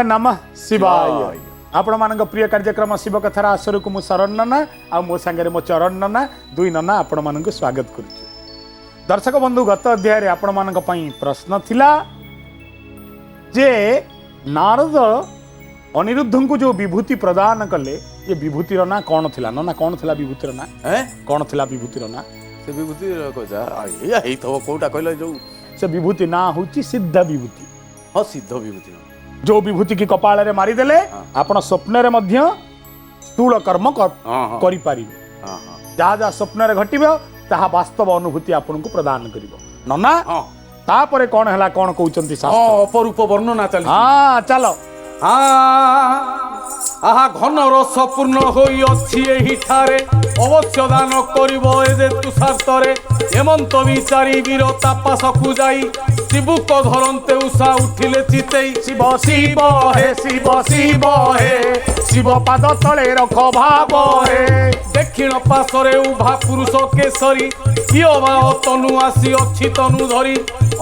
नमः शिवाय। आपण मान प्रिय कार्यक्रम शिव कथार आसर को मु शरण नना आ मो सांगे मो चरण नना दुई नना आपण मान स्वागत करुछु। दर्शक बंधु गत अध्याय रे आपण मान प्रश्न थिला जे नारद अनिरुद्ध को जो विभूति प्रदान कले ये विभूतिर ना कौन थिला ना कौन थिला विभूतिर ना कौन थिला विभूतिर ना से विभूति या हेई तो कोटा कहले जो से विभूति ना होची सिद्ध विभूति। हाँ सिद्ध विभूति जो विभूति की कपाल रे मारी देले आपण स्वप्न रे मध्य स्थूल कर्म करि पारिबे। जा जा स्वप्न रे घटिबे ताहा वास्तव अनुभूति आपन को प्रदान करिवो नना। तापरे कोन हला कोन कहउचंती शास्त्र अपरूप वर्णना चली। हां चलो आहा घन रस पूर्ण होई अछि एही ठारे अवश्य दान करिवो ए जे तुषार्तरे हेमंत विचारी वीर तापसकु जाई शिवुक धरन्ते उषा उठिले चितेई शिव शिव हे शिव शिव हे शिव पाद तले रख भाव हे दक्षिण पाशरे उभा पुरुष केसरी कियो बा तनु आसी अछि तनु धरी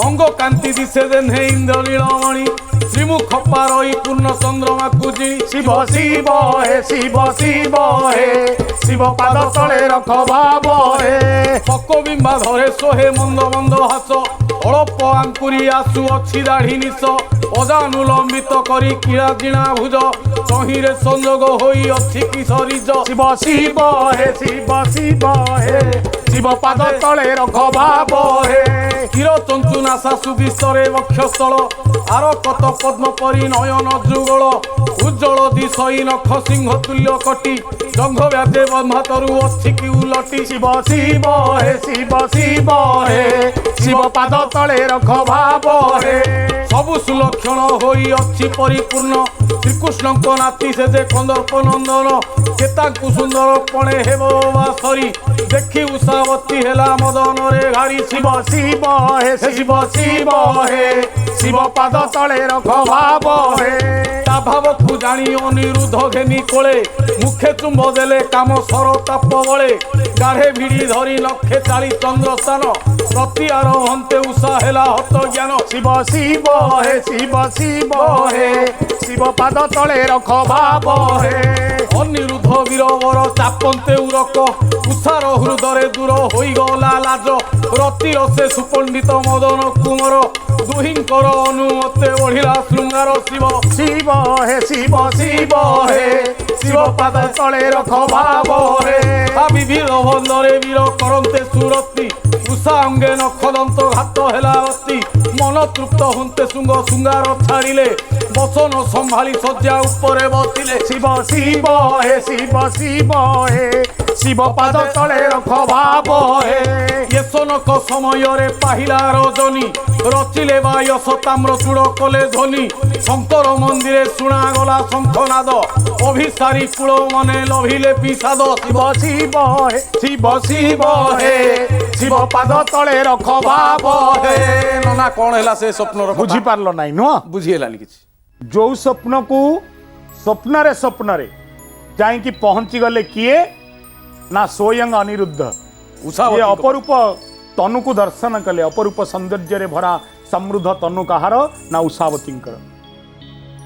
अंग कांति दिसे देने इंद्र नीलमणि श्रीमुख पारई पूर्ण चंद्रमा कुजी शिव शिव हे शिव शिव हे शिव पाद तले रख भाव हे पको बिंबा धरे सोहे मंद मंद हास अल्प आंकुरी आसु अच्छी दाढ़ी निश अजानुलंबित करी किड़ा जिणा भुज चहिरे संजोग होई अच्छी किशोरीज शिव शिव हे शिव शिव हे शिव पाद तले रख भाव हे क्षीर चंचु नासा सुविस्तरे वक्षस्थल आर कत पद्म परी नयन जुगल उज्जवल दिशई नख सिंह तुल्य कटी जंघ व्याजे बन्धातरु अच्छी कि उलटी शिव शिव हे शिव शिव हे शिव पाद तले रख भाव हे सबु सुलक्षण होई अच्छी परिपूर्ण श्रीकृष्ण नाती से जे कंदर्प नंदन केताकु सुंदर पणे हेब सरी देखी उषावती हेला मदन रे घारी शिव शिव हे शिव शिव हे शिव पाद तले रख भाव हे ता भाव को जानी अनिरुद्ध घेनी कोले मुखे चुंब देले काम सर ताप बळे गाढ़े भिड़ी धरी लक्षे 40 चंद्र स्थान प्रति आरहंते उषा हेला हत ज्ञान शिव शिव हे शिव शिव हे शिव पाद तले रख भाव हे अनिरुद्ध वीरवर चापन्ते उरक उषार हृदय दूर होई गला लाज रतिर से सुपंडित मदन कुंवर दुहिंकर अनुमते बढ़िला श्रृंगार शिव शिव हे शिव शिव हे शिव पाद तले रख भाव हे विभिन्न बंधरे वीर करन्ते सुरती उषा अंगे नखदंत घात हेला अति मन तृप्त हन्ते शुंग शुंगार छाड़िले बसन संभाली सज्जा उपरे बसिले शिव शिव हे शिव शिव हे शिव पाद तले रख भाव हे येसनक समय रे पाहिला रजनी रचिले बायस ताम्र चूड़ कले ध्वनि शंकर मंदिरे शुणा गला शंखनाद अभिसारी कूल मने लभिले पिसाद शिव शिव हे शिव शिव हे शिव पाद तले रख भाव हे नना कौन हैला से स्वप्न बुझी पारलो नाही नो बुझी हेलानी किछि जो स्वप्न को स्वप्न रे जाई कि पहुंची गले किए ना स्वयं अनिरुद्ध ये अपरूप तनु को दर्शन कले अपरूप सौंदर्य रे भरा समृद्ध तनु कहार ना उषावतींकर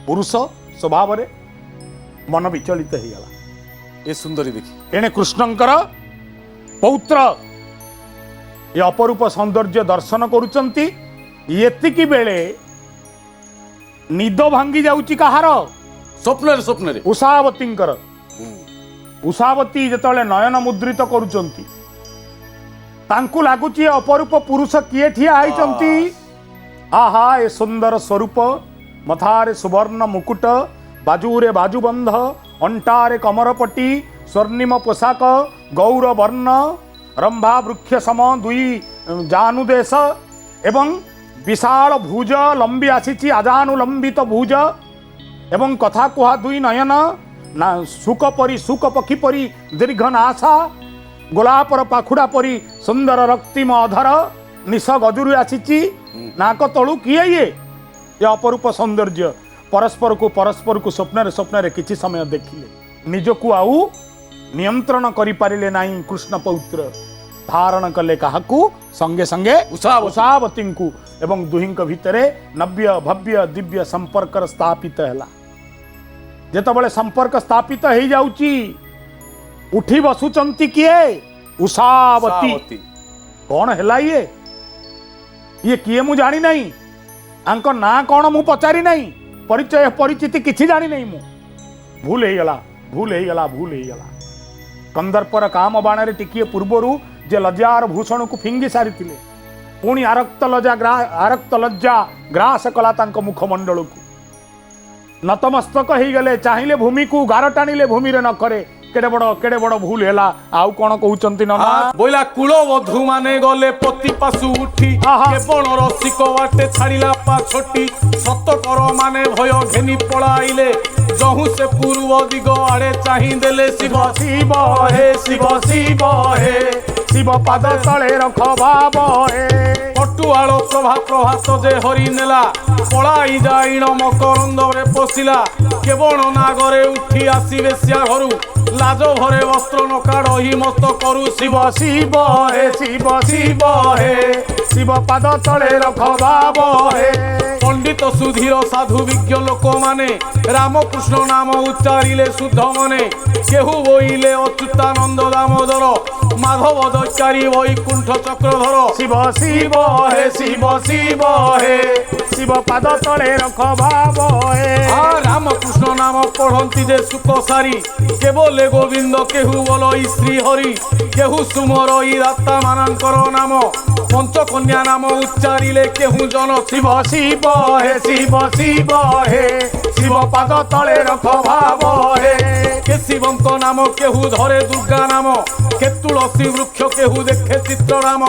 पुरुष स्वभाव रे मन विचलित हो गला ये सुंदरी देखी एने कृष्णंकर पौत्र ये अपरूप सौंदर्य दर्शन करुचंती एतिकी बेले निद भांगी जाउची कहार स्वप्न रे उषावतींकर उषावती जेतले नयन मुद्रित करुचंती तांकु लागुची अपरूप पुरुष किए ठिया आइचंती आहा ए सुंदर स्वरूप मथारे सुवर्ण मुकुट बाजूरे बाजूबंध अंटारे कमरपट्टी स्वर्णिम पोशाक गौर वर्ण रंभा वृक्ष सम दुई जानुदेश एवं विशाल भुज लंबी आसी आजानुलंबित भुज एवं कथा कुहा दुई नयन ना सुक पक्षी परी दीर्घ नासा गोलापर पाखुड़ा परी सुंदर रक्तिम अधर निश गजुरी आसी नाक तलु किए ये अपरूप सौंदर्य परस्पर को स्वप्न रे किछि समय देखिले निजकु आउ नियंत्रण करि पारिले नाही कृष्ण पौत्र धारण कले काहाकू संगे संगे उषावती एवं दुहिंक भितरे नव्य भव्य दिव्य संपर्क स्थापित हैला। ଯେତେବେଳେ ସମ୍ପର୍କ ସ୍ଥାପିତ ହେଇଯାଉଛି ଉଠି ବସୁଛନ୍ତି କିଏ? ଉଷାବତୀ। ଉଷାବତୀ। କଣ ହେଲା ଇଏ କିଏ ମୁଁ ଜାଣି ନାହିଁ, ଆଙ୍କ ନାଁ କଣ ମୁଁ ପଚାରି ନାହିଁ, ପରିଚୟ ପରିଚିତି କିଛି ଜାଣି ନାହିଁ ମୁଁ। ଭୁଲ ହେଇଗଲା। କନ୍ଦର୍ପର କାମ ବାଣରେ ଟିକିଏ ପୂର୍ବରୁ ଯେ ଲଜ୍ଜାର ଭୂଷଣକୁ ଫିଙ୍ଗି ସାରିଥିଲେ, ପୁଣି ଆରକ୍ତ ଲଜ୍ଜା ଗ୍ରାସ କଲା ତାଙ୍କ ମୁଖମଣ୍ଡଳକୁ। ନତମସ୍ତକ ହେଇଗଲେ, ଚାହିଁଲେ ଭୂମିକୁ, ଗାର ଟାଣିଲେ ଭୂମିରେ ନଖରେ। କେଡେ ବଡ ଭୁଲ ହେଲା। ଆଉ କଣ କହୁଛନ୍ତି ନନା? ବୋଇଲା କୂଳ ବଧୁ ମାନେ ଗଲେ ପତି ପାଶୁ ଉଠି, ଆହା। କେବଳ ରସିକ ବାଟେ ଛାଡ଼ିଲା ପାଛୋଟି। ସତକର ମାନେ ଭୟ ଘେନି ପଳାଇଲେ, ଯହୁଁ ସେ ପୂର୍ବ ଦିଗ ଆଡେ ଚାହିଁ ଦେଲେ। ଶିବ ଶିବ ହେ ଶିବ ଶିବ ହେ, ଶିବ ପାଦ ତଳେ ରଖ ଭାବ ହେ। ପଟୁଆଳ ପ୍ରଭାତ ଯେ ହରି ନେଲା, ପଳାଇ ଯାଇଣ ମକରନ୍ଦରେ ପଶିଲା। କେବଳ ନାଗରେ ଉଠି ଆସିବେ ସିଆ ଘରୁ, ଲାଜ ଭରେ ବସ୍ତ୍ର ନକାଡ଼ ହି ମସ୍ତ କରୁ। ଶିବ ଶିବ ହେ ଶିବ ଶିବ ହେ, ଶିବ ପାଦ ତଳେ ରଖ ଭାବ ହେ। ପଣ୍ଡିତ ସୁଧୀର ସାଧୁ ବିଜ୍ଞ ଲୋକମାନେ ରାମକୃଷ୍ଣ ନାମ ଉଚ୍ଚାରିଲେ ଶୁଦ୍ଧ ମନେ। କେହୁ ବୋଇଲେ ଅଚ୍ୟୁତାନନ୍ଦ ଦାମୋଦର, ମାଧବ ଦୈତାରୀ ବୈକୁଣ୍ଠ ଚକ୍ରଧର। ଶିବ ଶିବ ହେ ଶିବ ଶିବ ହେ, ଶିବ ପାଦ ତଳେ ରଖ ଭାବ ହେ। ରାମକୃଷ୍ଣ ନାମ ପଢ଼ନ୍ତି ଯେ ସୁଖ ସାରି, କେବଲେ ଗୋବିନ୍ଦ କେହୁ ବୋଲଇ ଶ୍ରୀ ହରି। କେହୁ ସୁମରଇ ଦାତା ମାନଙ୍କର ନାମ, ପଞ୍ଚକନ୍ୟା ନାମ ଉଚ୍ଚାରିଲେ କେହୁ ଜନ। ଶିବ ଶିବ ହେ ଶିବ ଶିବ ହେ, ଶିବ ପାଦ ତଳେ ରଖ ଭାବ ହେ। କେଶିବଙ୍କ ନାମ କେହୁ ଧରେ ଦୁର୍ଗା ନାମ, କେ ତୁଳସୀ ବୃକ୍ଷ କେହୁ ଦେଖେ ଚିତ୍ର ନାମ।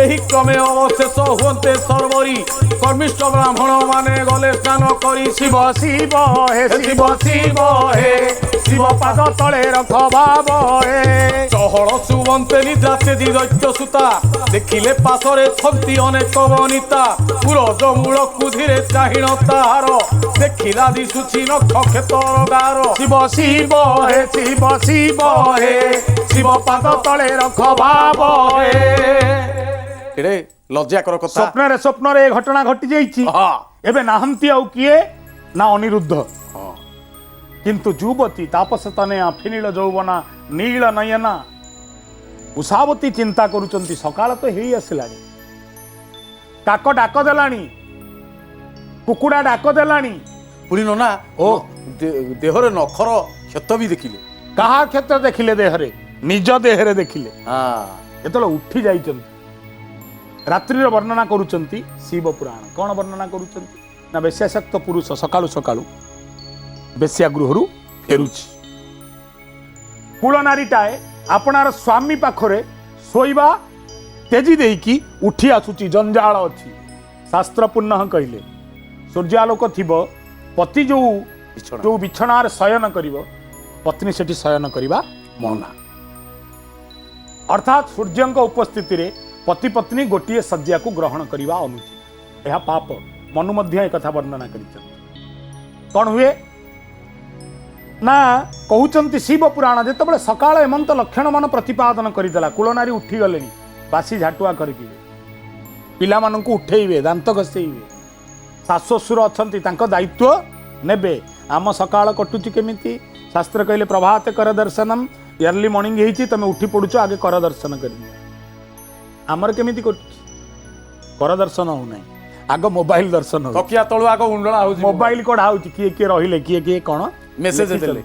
ଏହି କ୍ରମେ ଅବଶେଷ ହୁଅନ୍ତେ ସର୍ବରି, କର୍ମିଷ୍ଠ ବ୍ରାହ୍ମଣ ମାନେ ଗଲେ ସ୍ନାନ କରି। ଶିବ ଶିବ ହେ ଶିବ ଶିବ ହେ, ଶିବ ପାଦ ତଳେ ରଖ ଭାବ ହେ। ଚହଳ ସୁବନ୍ତେ ନିଦ୍ରା ତେଜି ଦୈତ୍ୟ ସୁତା, ଦେଖିଲେ ପାଶରେ ଛନ୍ତି ଅନେକ ବନିତା। ପୁରଜ ମୂଳକୁ ଧୀରେ ଚାହିଣ ତାହାର, ଦେଖିଲା ଦିଶୁଛି ନଖ କ୍ଷେତର ଗାର। ଶିବ ଶିବ ହେ ଶିବ ଶିବ ହେ, ଶିବ ପାଦ ତଳେ ରଖ ଭାବ ହେ। ଏଡ଼େ ଲଜ୍ଜାକର କଥା। ସ୍ୱପ୍ନରେ ଏ ଘଟଣା ଘଟି ଯାଇଛି। ଏବେ ନାହାନ୍ତି ଆଉ କିଏ ନା ଅନିରୁଦ୍ଧ, କିନ୍ତୁ ଯୁବତୀ ତାପସ ତନୟା ଫିନିଳ ଯୌବନା ନୀଳ ନୟନା ଉଷାବତୀ ଚିନ୍ତା କରୁଛନ୍ତି। ସକାଳ ତ ହେଇ ଆସିଲାଣି, କାକ ଡାକ ଦେଲାଣି, କୁକୁଡ଼ା ଡାକ ଦେଲାଣି। ପୁଣି ନନା ଦେହରେ ନଖର କ୍ଷତ ବି ଦେଖିଲେ। କାହା କ୍ଷେତ୍ର ଦେଖିଲେ? ଦେହରେ, ନିଜ ଦେହରେ ଦେଖିଲେ। ଯେତେବେଳେ ଉଠି ଯାଇଛନ୍ତି, ରାତ୍ରିର ବର୍ଣ୍ଣନା କରୁଛନ୍ତି ଶିବ ପୁରାଣ। କଣ ବର୍ଣ୍ଣନା କରୁଛନ୍ତି ନା ବେଶ୍ୟାସକ୍ତ ପୁରୁଷ ସକାଳୁ ସକାଳୁ ବେଶ୍ୟା ଗୃହରୁ ଫେରୁଛି। କୂଳ ନାରୀଟାଏ ଆପଣାର ସ୍ୱାମୀ ପାଖରେ ଶୋଇବା ତେଜି ଦେଇକି ଉଠି ଆସୁଛି। ଜଞ୍ଜାଳ ଅଛି। ଶାସ୍ତ୍ର ପୁନଃ କହିଲେ ସୂର୍ଯ୍ୟାଲୋକ ଥିବ, ପତି ଯୋଉ ବିଛଣାରେ ଶୟନ କରିବ, ପତ୍ନୀ ସେଠି ଶୟନ କରିବା ମନା। ଅର୍ଥାତ୍ ସୂର୍ଯ୍ୟଙ୍କ ଉପସ୍ଥିତିରେ ପତି ପତ୍ନୀ ଗୋଟିଏ ଶଯ୍ୟାକୁ ଗ୍ରହଣ କରିବା ଅନୁଚିତ, ଏହା ପାପ। ମନୁ ମଧ୍ୟ ଏକଥା ବର୍ଣ୍ଣନା କରିଛନ୍ତି। କଣ ହୁଏ ନା କହୁଛନ୍ତି ଶିବ ପୁରାଣ, ଯେତେବେଳେ ସକାଳ ଏମନ୍ତ ଲକ୍ଷଣ ମାନ ପ୍ରତିପାଦନ କରିଦେଲା, କୂଳନାରୀ ଉଠିଗଲେଣି, ବାସି ଝାଟୁଆ କରିକିବେ, ପିଲାମାନଙ୍କୁ ଉଠେଇବେ, ଦାନ୍ତ ଘଷେଇବେ, ଶାଶୁ ଶ୍ୱଶୁର ଅଛନ୍ତି ତାଙ୍କ ଦାୟିତ୍ୱ ନେବେ। ଆମ ସକାଳ କଟୁଛି କେମିତି? ଶାସ୍ତ୍ର କହିଲେ ପ୍ରଭାତେ କର ଦର୍ଶନମ୍, ଏର୍ଲି ମର୍ଣ୍ଣିଂ ହେଇଛି, ତମେ ଉଠି ପଡୁଛ, ଆଗେ କର ଦର୍ଶନ କରିନିଅ। ଆମର କେମିତି କଟୁଛି? କର ଦର୍ଶନ ହଉନାହିଁ, ଆଗ ମୋବାଇଲ ଦର୍ଶନ ହଉଛି। ତକିଆ ତଳୁ ଆଗ ଉଣ୍ଡଳା ହଉଛି, ମୋବାଇଲ କଢା ହଉଛି, କିଏ କିଏ ରହିଲେ, କିଏ କଣ ମେସେଜ ଦେଲେ।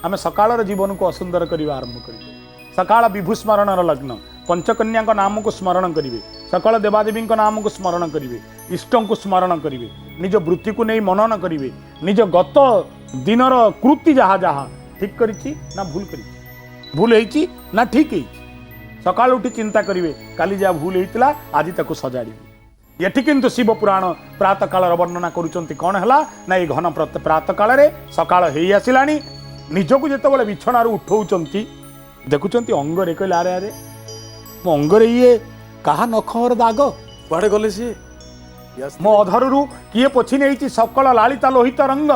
ଆମେ ସକାଳର ଜୀବନକୁ ଅସୁନ୍ଦର କରିବା ଆରମ୍ଭ କରିବେ। ସକାଳ ବିଭୁ ସ୍ମରଣର ଲଗ୍ନ, ପଞ୍ଚକନ୍ୟାଙ୍କ ନାମକୁ ସ୍ମରଣ କରିବେ, ସକାଳ ଦେବାଦେବୀଙ୍କ ନାମକୁ ସ୍ମରଣ କରିବେ, ଇଷ୍ଟଙ୍କୁ ସ୍ମରଣ କରିବେ, ନିଜ ବୃତ୍ତିକୁ ନେଇ ମନନ କରିବେ, ନିଜ ଗତ ଦିନର କୃତି ଯାହା ଯାହା ଠିକ କରିଛି ନା ଭୁଲ କରିଛି, ଭୁଲ ହେଇଛି ନା ଠିକ ହେଇଛି, ସକାଳୁ ଉଠି ଚିନ୍ତା କରିବେ କାଲି ଯାହା ଭୁଲ ହେଇଥିଲା ଆଜି ତାକୁ ସଜାଡ଼ିବେ। ଏଠି କିନ୍ତୁ ଶିବ ପୁରାଣ ପ୍ରାତଃ କାଳର ବର୍ଣ୍ଣନା କରୁଛନ୍ତି। କଣ ହେଲା ନା ଏଇ ଘନ ପ୍ରାତଃ କାଳରେ ସକାଳ ହେଇ ଆସିଲାଣି, ନିଜକୁ ଯେତେବେଳେ ବିଛଣାରୁ ଉଠଉଛନ୍ତି ଦେଖୁଛନ୍ତି ଅଙ୍ଗରେ, କହିଲେ ଆରେ ଆରେ ମୋ ଅଙ୍ଗରେ ଇଏ କାହା ନଖର ଦାଗ, କୁଆଡେ ଗଲେ ସିଏ? ମୋ ଅଧରରୁ କିଏ ପୋଛି ନେଇଛି ସକଳ ଲାଳିତା ଲୋହିତ ରଙ୍ଗ।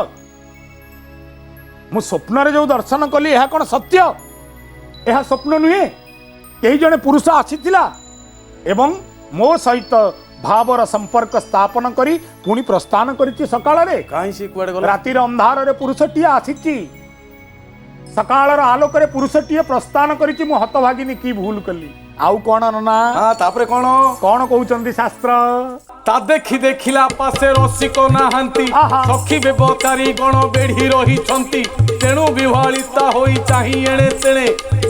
ମୁଁ ସ୍ୱପ୍ନରେ ଯୋଉ ଦର୍ଶନ କଲି ଏହା କଣ ସତ୍ୟ? ଏହା ସ୍ୱପ୍ନ ନୁହେଁ। କେହି ଜଣେ ପୁରୁଷ ଆସିଥିଲା ଏବଂ ମୋ ସହିତ भावर संपर्क स्थापन करी पुणी प्रस्थान करिछि सकाळरे काई से कुआडे गला रातिर अंधार रे पुरुषटिए आसीछि सकाळर आलोकरे पुरुषटिए प्रस्थान करिछि मु हतभागिनी की भूल कली आउ कोन ना हां तापरे कोन कोन कहउचंदी शास्त्र ता देखी देखिला पासे रसिक नाहांती आहा। सखी बेबतारी गण बेढ़ी रही छंती तेणु विवाहिता होई चाहि एणे तेणे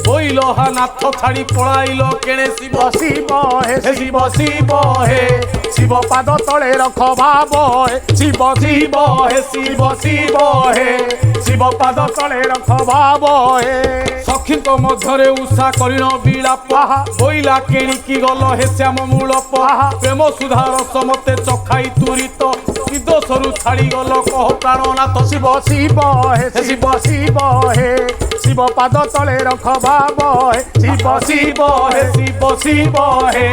बोइल हा नाथ छाड़ी पळाइलो केणे शिव शिव हे हे शिव शिव हे शिव पाद तले रख भाव हे शिव शिव हे शिव शिव हे शिव पाद तले रख भाव हे सखीଙ୍କ ମଧ୍ୟରେ ଉଷା କରିଣ ବିଳାପ ଆହା। ବୋଇଲା କେଣିକି ଗଲ ହେ ଶ୍ୟାମ ମୂଳପ ଆହା। ପ୍ରେମ ସୁଧା ରସ ମତେ ଚଖାଇ ତୁରିତ ବିଦୋଷରୁ ଛାଡ଼ି ଗଲ କହ ପ୍ରାଣନାଥ शिव शिव हे शिव शिव हे शिव पाद तले रख भाव हे शिव शिव हे ଶିବ ଶିବ ହେ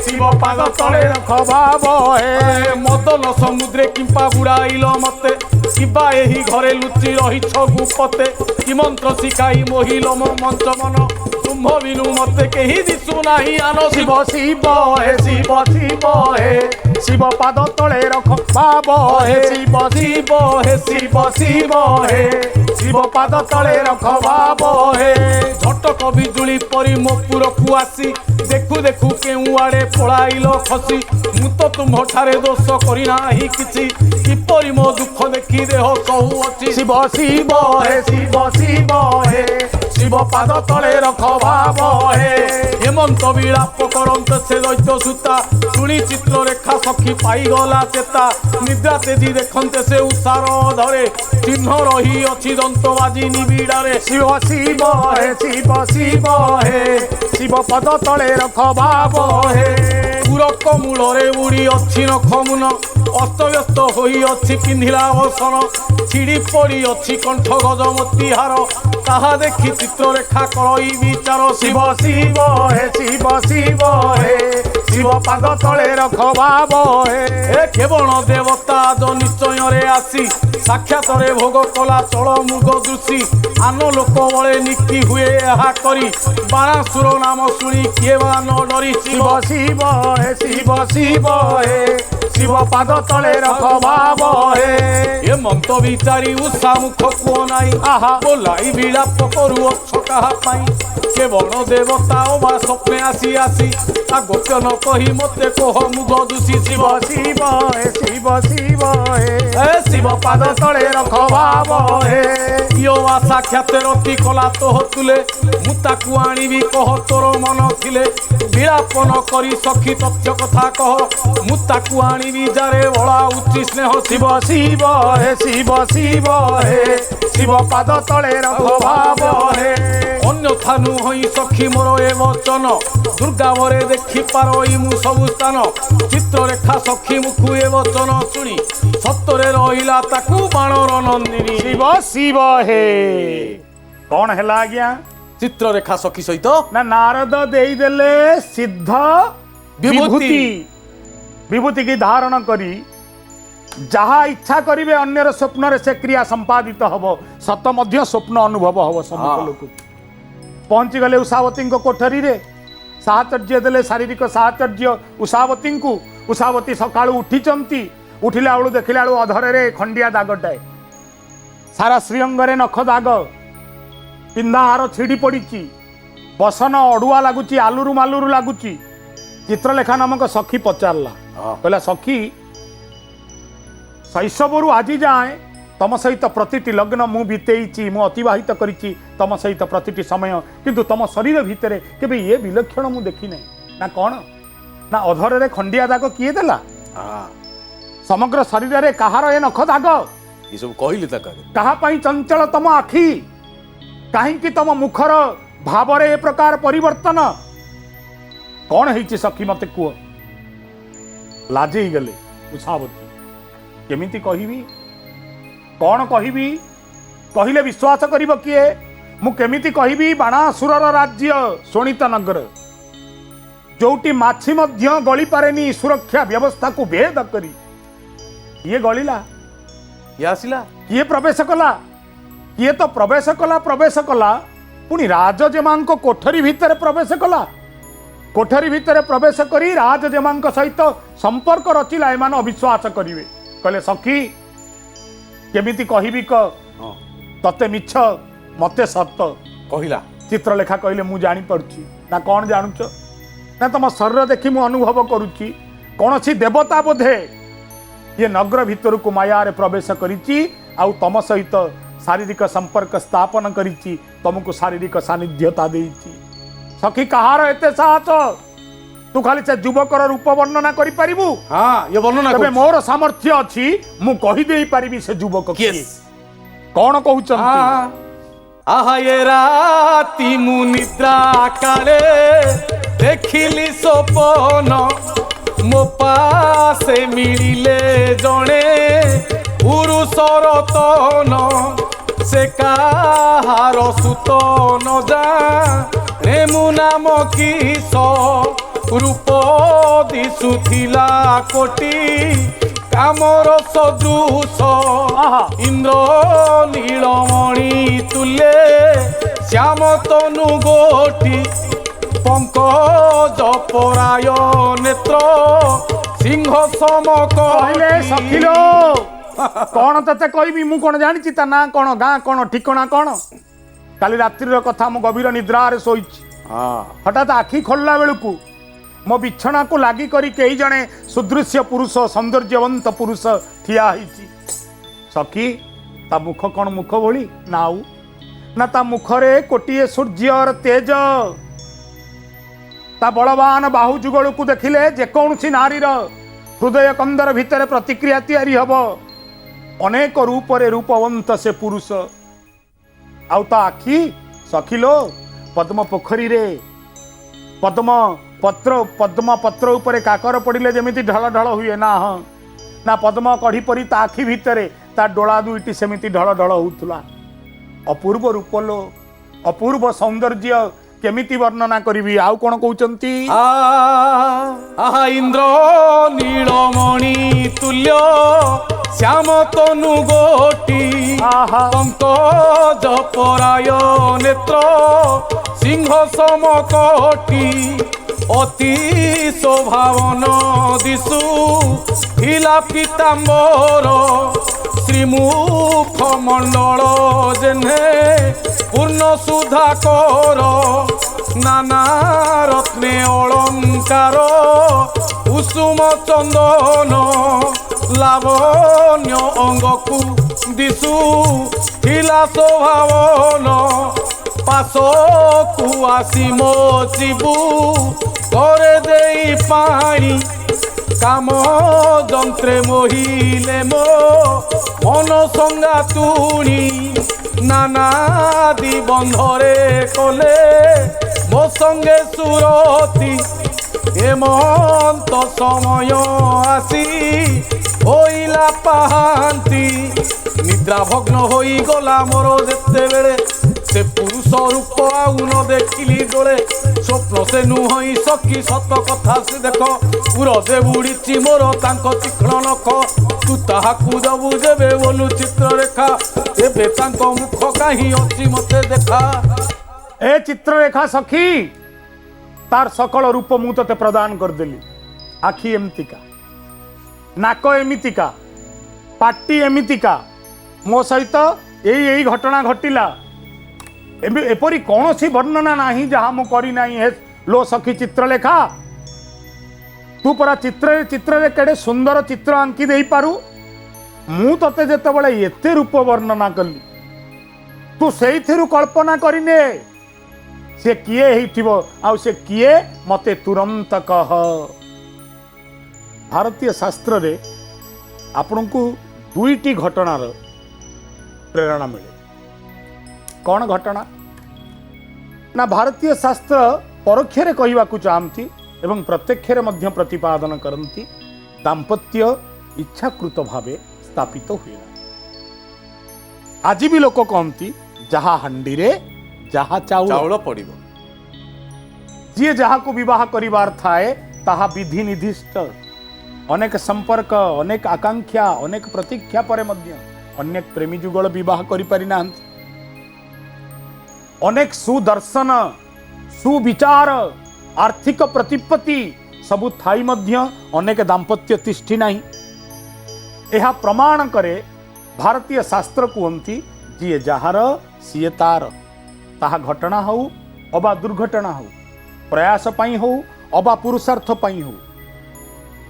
शिव पाद तले रख भाव हे ମଦନ ସମୁଦ୍ରେ କିମ୍ପା ବୁଡ଼ାଇଲ ମତେ କିମ୍ବା ଏହି ଘରେ ଲୁଚି ରହିଛ ଗୁପତେ କି ମନ୍ତ୍ର ଶିଖାଇ ମୋହିଲ ମୋ ମଞ୍ଚ ମନ ତୁମ୍ଭ ବିନୁ ମତେ କେହି ଦିଶୁ ନାହିଁ ଆନ शिव शिव हे शिव शिव हे शिव पाद तले रख भाव हे शिव शिव हे शिव शिव हे शिव पाद तले रख भाव हे ଝଟକ ବିଜୁଳି ପରି ମୋ ପୁରକୁ ଆସି ଦେଖୁ ଦେଖୁ କେଉଁ ଆଡ଼େ ପଳାଇଲ ଖସି ମୁଁ ତ ତୁମ୍ଭଠାରେ ଦୋଷ କରିନାହିଁ କିଛି କିପରି ମୋ ଦୁଃଖ ଦେଖି ଦେହ କହୁଅଛି शिव शिव हे शिव शिव हे शिव पाद तले रख भाव हे हेमंत विलाप करंत से दैत्य सुता शुणी चित्ररेखा सखी पाईगला चेता निद्रा तेजी देखते से उषार धरे चिन्ह रही अच्छी दंतबाजी निबिड़ारे शिव शिव हे शिव शिव हे शिव पद तले रख भाव हे पुरक मूलरे उड़ी अच्छी नखमुन अस्तव्यस्त होई अच्छी पिंधिला बसन छिड़ी पड़ी अच्छी कंठ गजमती हार ताहा देखी चित्ररेखा कलई विचार शिव शिव हे शिव शिव हे शिव पाद तले रख भाव हे ए केवल देवता ज निश्चय रे आसी साक्षात रे भोग कला चल मृग दृषि आन लोक बळे निकी हुए ଏହା କରି ବାଣାସୁର ନାମ ଶୁଣି କିଏ ବା ନ ଡରି शिव शिव हे शिव शिव हे शिव पाद तले रख भाव हे ଏ ମନ୍ତ ବିଚାରି ଉଷା ମୁଖ କୁହ ନାହିଁ ଆହା। ବୋଲାଇ ବିଳାପ କରୁଅଛ କାହା ପାଇଁ କେବଳ ଦେବତା ବା ସ୍ୱପ୍ନେ ଆସି ଆସି ତା ଗୋଚ ନ କହି ମତେ କହ ମୁଗ ଦୂଷି ଶିବ शिव हे शिव शिव हे ଏ ଶିବ पाद तले रख भाव हे ଇୟ ବା ସାକ୍ଷାତ ରତି କଲା ତୋହ ତୁଲେ ମୁଁ ତାକୁ ଆଣିବି କହ ତୋର ମନ ଥିଲେ ବିଳାପ ନ କରି ସଖୀ ତଥ୍ୟ କଥା କହ ମୁଁ ତାକୁ ଆଣିବି ଯାରେ ଭଳା ଉଚ୍ଚି ସ୍ନେହ ଶିବ शिव शिव हे शिव शिव हे शिव पाद तले रख भाव हे ଅନ୍ୟଥା ନୁହଁ ସଖୀ ମୋର ଏ ବଚନ ଦୁର୍ଗା ବରେ ଦେଖି ପାରଇ ମୁଁ ସବୁ ସ୍ଥାନ ଚିତ୍ରରେଖା ସଖୀ ମୁଖୁ ଏ ବଚନ ଶୁଣି ସତରେ ରହିଲା ତାକୁ ବାଣର ନନ୍ଦିନୀ शिव शिव हे कौन है आज्ञा ଚିତ୍ରରେଖା ସଖୀ ସହିତ ना नारद देई देले सिद्ध विभूति विभूति की धारण करी जहा इच्छा करिवे अन्यर स्वप्न रे से क्रिया संपादित हबो सत मध्य स्वप्न अनुभव हबो सम्मुख हाँ। लोक पहुंची गले उषावती कोठरी रे साहचर्य देले शारीरिक साहचर्य उषावती को उषावती सकाळु उठिचंती उठिला बेलू देखिला बेलू अधरे रे खंडिया दागटाए सारा श्रीअंग रे नख दाग पिंधा हार छिड़ी पड़ी बसन अड़ुआ लगुच आलुरु मालुरु लगुच चित्रलेखा नामक सखी पचारला कहला सखी शैशवरु आज जाए तम सहित प्रतिटी लग्न मु बीतेई मु अतिवाहित करिछि तम सहित प्रतिटी समय किंतु तम शरीर भितर केबे ये विलक्षण मु देखी नहीं ना कौन ना अधर रे खंडिया दाग किए देला समग्र शरीर रे कहार ए नख दाग ये सब कहले तक कहा पाई चंचल तम आखि कहीं तम मुखर भाव रे ए प्रकार परिवर्तन कौन है सखी मते कुह लाजे गले उषावती केमिति कहिबी कौन कहिबी कहिले विश्वास करिब किए मु केमिति कहिबी बाणासुरर राज्य शोणित नगर जोटी माछी मध्य गली पारेनी सुरक्षा व्यवस्था को भेद करी ये गलिला ये आसिला किए प्रवेश कला किए तो प्रवेश कला पुणी राजजेमा कोठरी भितर प्रवेश कला कोठरी भितर प्रवेश करी राजजेमांक सहित संपर्क रचिला एमान अविश्वास करिवे कहले सखी केमिति कहिबी क तते मिछ मते सत्य କହିଲା चित्रलेखा कहले मु जानी पड़ुची ना कौन जानुच ना तुम शरीर देखी मु अनुभव करुच्ची कौन सी देवता बोधे ये नगर भितर को मायारे प्रवेश करिची आउ तम सहित शारीरिक संपर्क स्थापन करिची तुमको शारीरिक सानिध्यता देइची सखी कहार एते साहस तू खाली से युवकर रूप वर्णना करि परिबु ହଁ ଇଏ ବର୍ଣ୍ଣନା तबे କରୁଛି। मोर सामर्थ्य अछि मु कहि देई परिबि से युवक किए Yes. कौन कहउचंती आहा ये राती मु निद्रा काले देखिली सपन मो पासे मिलिले जणे पुरुषर तन से काहार सुत न जा मु नाम किस रूप दिशुथिला कोटी कामर सदृश आहा। इंद्र नीलमणि तुल्ये श्याम तनु गोटी पंकज पराय नेत्र सिंह सम कहले सखिलो कौन तते कहबी मु कौन जानिची ता ना कौन गाँ कौन ठिकଣା कौन काली रात्रिर कथा मु गभीर निद्रारे शोइछि हठात आखि खोलला बेलकू मो बिछଣା को लागी करी कई जणे सुदृश्य पुरुष सौंदर्यवंत पुरुष ठिया होइछि सखी ता मुख कौन मुख भोली नाउ ना ता मुखरे कोटिए सूर्यर तेज ता बलवान बाहु जुगल को देखिले जे कौनसी नारीर हृदय कंदर भितर प्रतिक्रिया तैयारी हब अनेक रूपरे रूपवंत से पुरुष आउ ता आखि सखिलो पद्म पोखरी रे पद्म पत्र उपरे काकर पड़िले जमिति ढल ढल हुए ना ना पद्म कढ़ी परी ता आखि भितरे ता डोला दुईटी सेमिति ढल ढल होउथुला अपूर्व रूपलो अपूर्व सौंदर्य केमिति वर्णना करिवि आउ कोन कहउचंती आहा इंद्र नीलमणि तुल्य श्याम तनु गोटी आहा पंकज पराय नेत्र सिंह सम कोटी अति शोभावन दिशु हिला पीताम्बर श्रीमुख मंडल जेने पूर्ण सुधाकर नाना रत्ने अलंकार कुसुम चंदन लावण्य अंगकू दिशु हिला शोभावन पासकू आसी मो चिबू करे देई पाणी काम जंत्रे मोहिले मो मन संगा तुणी नाना बंधरे कले मो संगे सुरती हेमंत समय आसी होइला पाहांती निद्रा भग्न होई गला मोर जेते बेले से पुरुष रूप आउ न देखिली डोले स्वप्न से नुहई सखी सत कथा से देख पुर दे बुड़ीची मोर तांको तीक्ष्ण नख तू ताहाकू दबु जेबे बोलू चित्ररेखा एबे तांको मुख काहि अछि मते देखा ए चित्ररेखा सखी तार सकल रूप मु तते प्रदान कर देली आखि एमतिका नाक एमितिका पाटी एमितिका मो सहित एई घटना घटिला एपरी कौन सी वर्णना नाही जहाँ मु करी नाही हे लो सखी चित्रलेखा तू परा चित्र केड़े सुंदर चित्र आंकी दे पारू मु तते जेते बळे एते रूप वर्णना कली तू सेइथिरु कल्पना करिने से किए हेइथिबो आ से किए मते तुरंत कह भारतीय शास्त्र रे आपनकु दुईटी घटनार प्रेरणा मिले कौन घटना ना भारतीय शास्त्र परोक्षरे कहवाकू चाहती एवं प्रत्यक्षरे मध्य प्रतिपादन करती दाम्पत्य इच्छाकृत भावे स्थापित हुए आज भी लोक कहती जहा हांडी रे जहा चाउल पड़िबो जी जहाँ को विवाह करिवार थाए ताहा विधि निर्दिष्ट अनेक संपर्क अनेक आकांक्षा अनेक प्रतीक्षा परे मध्य अनेक प्रेमी जुगल विवाह करि पारि नाहंती अनेक सुदर्शन सुविचार आर्थिक प्रतिपत्ति सबु थाई मध्य अनेक दाम्पत्य तिष्ठि नाही। यह प्रमाण करे भारतीय शास्त्र कहती जी जार सीए तार, ताहा घटना हो अबा दुर्घटना हो, प्रयास पाई हो अबा पुरुषार्थ पाई हो,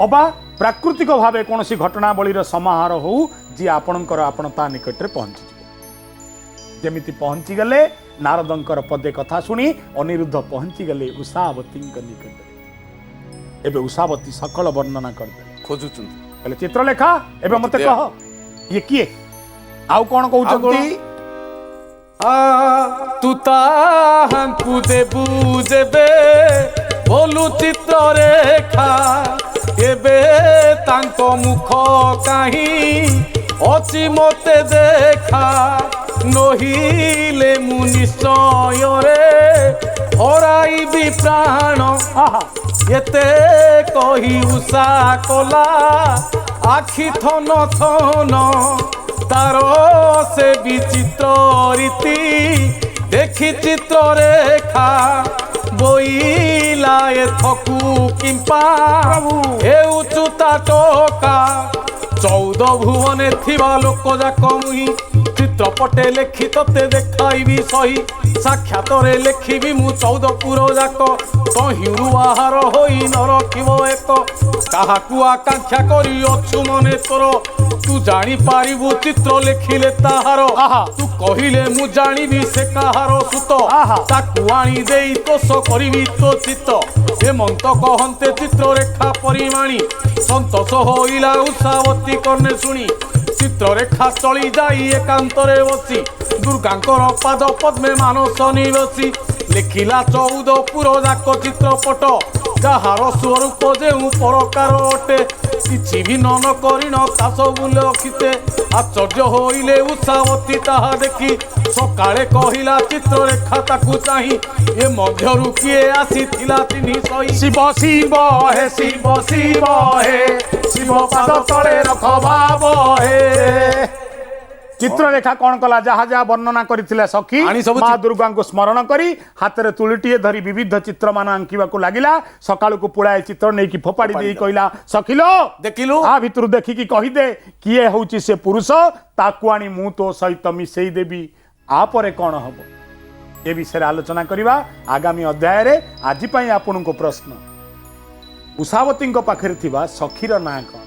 अबा प्राकृतिक भावे कौन सी घटनावलीर समाहार हो जी आपणकर आपण ता निकट में पहुंची जमिति पहुंची गले। नारदंकर पदे कथा शुणी अनिरुद्ध पहुंची गले उषावती निकट। एबे उषावती सकल वर्णना करदे खोजुचंती कहले चित्रलेखा एबे मते कह ये किए आउ कोन कहउचंती। तू ताहांकु देबु जेबे बोलु चित्ररेखा, एबे तांको मुख काहीं अछि मते देखा, नहिले मु निश्चय रे हराइबी प्राण। एते कही उषा कला आखि थन थन, तारो से विचित्र रीति देखी चित्ररेखा, बोइला एथकु किंपा हेउचुता टोका। 14 भुवने थिबा लोक जाक मुही चित्रपटे लेखि तते देखाइबी सही, साक्षात रे लेखिबी मु 14 पुर जाक, तहिरु आहार होई न रखिब एक। काहाकु आकांक्षा करी अछु मने तोर, तू जानी पारिबु चित्र लेखिले ताहार। तू कहिले मु जानिबी से काहार सुत, ताकु आनी देई तोष करिबी तो चित्त। हेमंत कहन्ते चित्ररेखा परिमाणी, संतोष होइला उषावती कर्णे शुणी। चित्ररेखा चली जाई एकांतरे बसी, दुर्गांकर पाद पद्मे मानस निवसी। लेखिला 14 पुर जाक चित्रपट, ଯାହାର ସ୍ୱରୂପ ଯେଉଁ ପ୍ରକାର ଅଟେ, କିଛି ବି ନ କରିନ ତା ସବୁ ଲଖିତେ। ଆଶ୍ଚର୍ଯ୍ୟ ହୋଇଲେ ଉଷାବତୀ ତାହା ଦେଖି, ସକାଳେ କହିଲା ଚିତ୍ରରେଖା ତାକୁ ଚାହିଁ, ଏ ମଧ୍ୟରୁ କିଏ ଆସିଥିଲା ଚିହ୍ନି ସହି। ଶିବ ଶିବ ହେ ଶିବ ଶିବ ହେ, ଶିବ ପାଦ ତଳେ ରଖ ଭାବ ହେ। चित्ररेखा कौन कला जहा जहा वर्णना करथिले सखी माँ दुर्गा को स्मरण करी हाथ में तुलीटे धरी विविध चित्र मान आंकिबा को लागिला। सकाळ को पुळाए चित्र नहीं कि फोपाड़ी दे कहला सखिलो देखिलु आ भितर देखि कि कहि दे किए होउची से पुरुष, ताकु आनी मु तो सहित मिसेई देबी। आ परे कोन हबो ए विषय आलोचना करिवा आगामी अध्याय रे। आज पई आपन को प्रश्न, उषावती पाखरे थिबा सखीर ना कोन?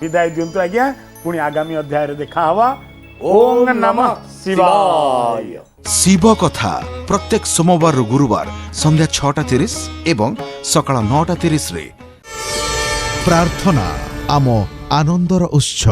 विदाय दियंतु आज्ञा, पुणी आगामी अध्याय रे देखा हवा। ओम नमः शिवाय। शिव कथा प्रत्येक सोमवार गुरुवार संध्या 6:30 एवं सकाळ 9:30 रे। प्रार्थना आम आनंदर उत्स।